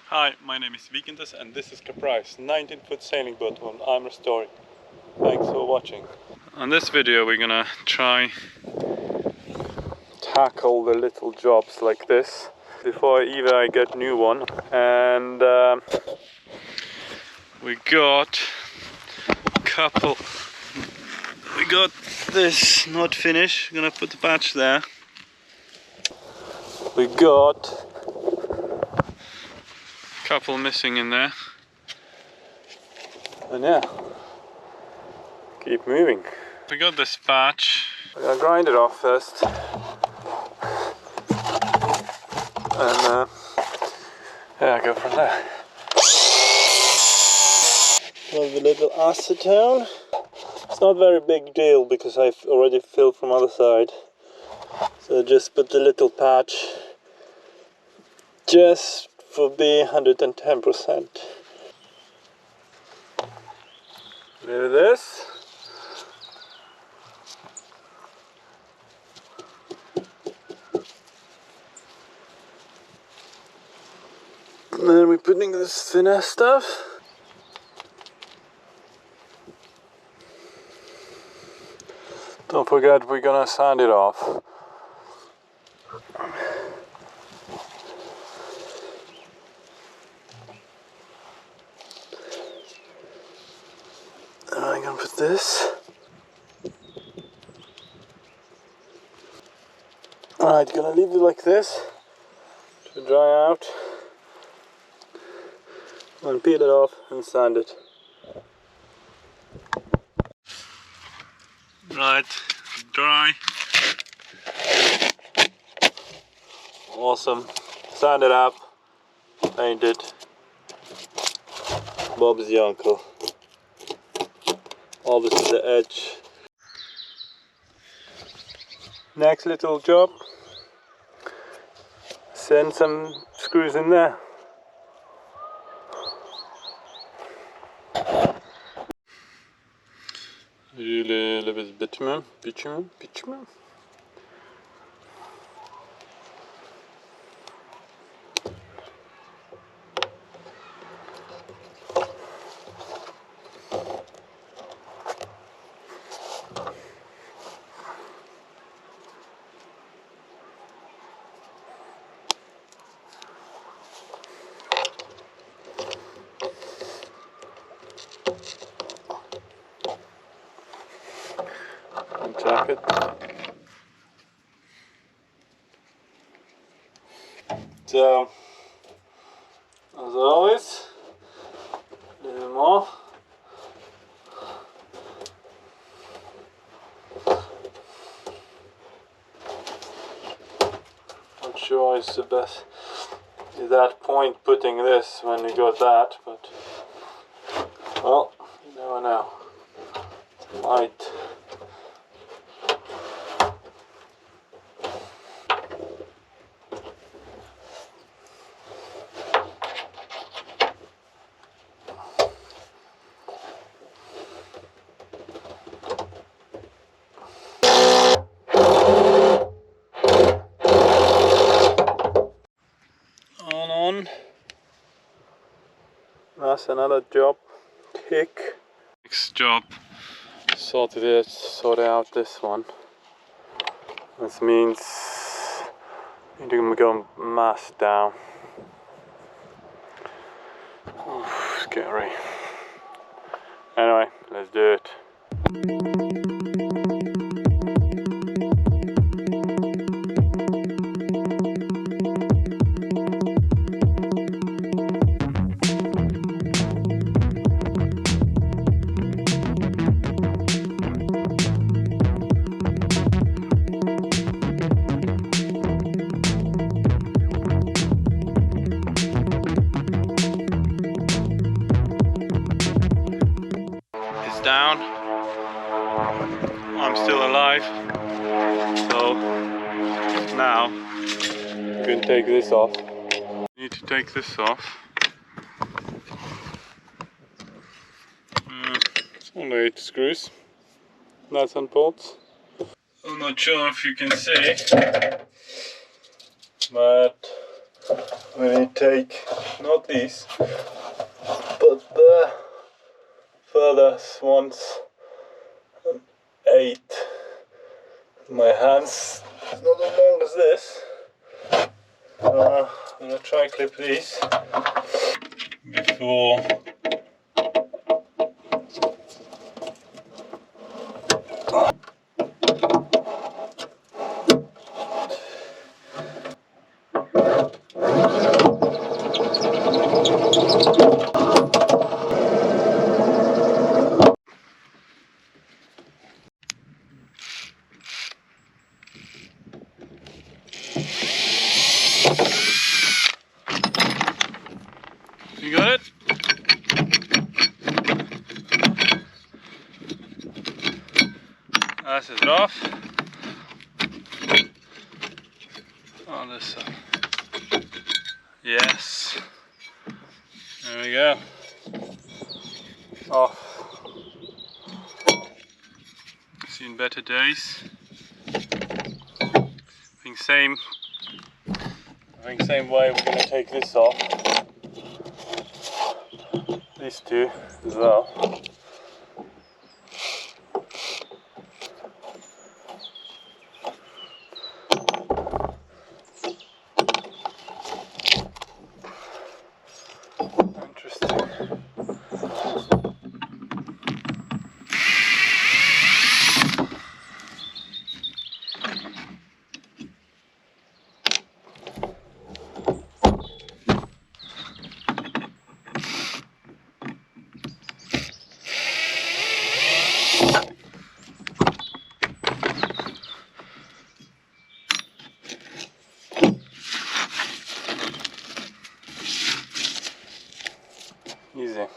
Hi, my name is Vikintas and this is Caprice, 19-foot sailing boat one I'm restoring. Thanks for watching. On this video we're gonna try tackle the little jobs like this before either I get new one, and we got this not finished. Gonna put the patch there. We got a couple missing in there, and yeah, keep moving. We got this patch. I'm gonna grind it off first, and yeah, go from there. Love a little acetone. It's not a very big deal because I've already filled from other side. So just put the little patch just for being 110%. Do this. And then we're putting this thinner stuff. Don't forget, we're gonna sand it off. And I'm gonna put this. Alright, gonna leave it like this to dry out. And peel it off and sand it. Right, dry. Awesome. Sand it up, paint it. Bob's the uncle. Obviously the edge. Next little job. Send some screws in there. Really a little bit bitumen. Jacket. So, as always, a little more. Not sure it's the best at that point putting this when you got that, but well, you never know. Might. On. That's another job. Tick. Next job. Sort out this one. This means you're gonna go mast down. Oof, scary. Anyway, let's do it. Down. I'm still alive, so now you can take this off. You need to take this off. It's only 8 screws, nuts and bolts. I'm not sure if you can see, but when you take not these, but the furthest ones, 8. My hands is not as long as this. I'm gonna try clip these before you got it? This is rough. On this side. Yes. There we go. Off. Seen better days. I think same way we're gonna take this off. These two as well. Interesting. Easy.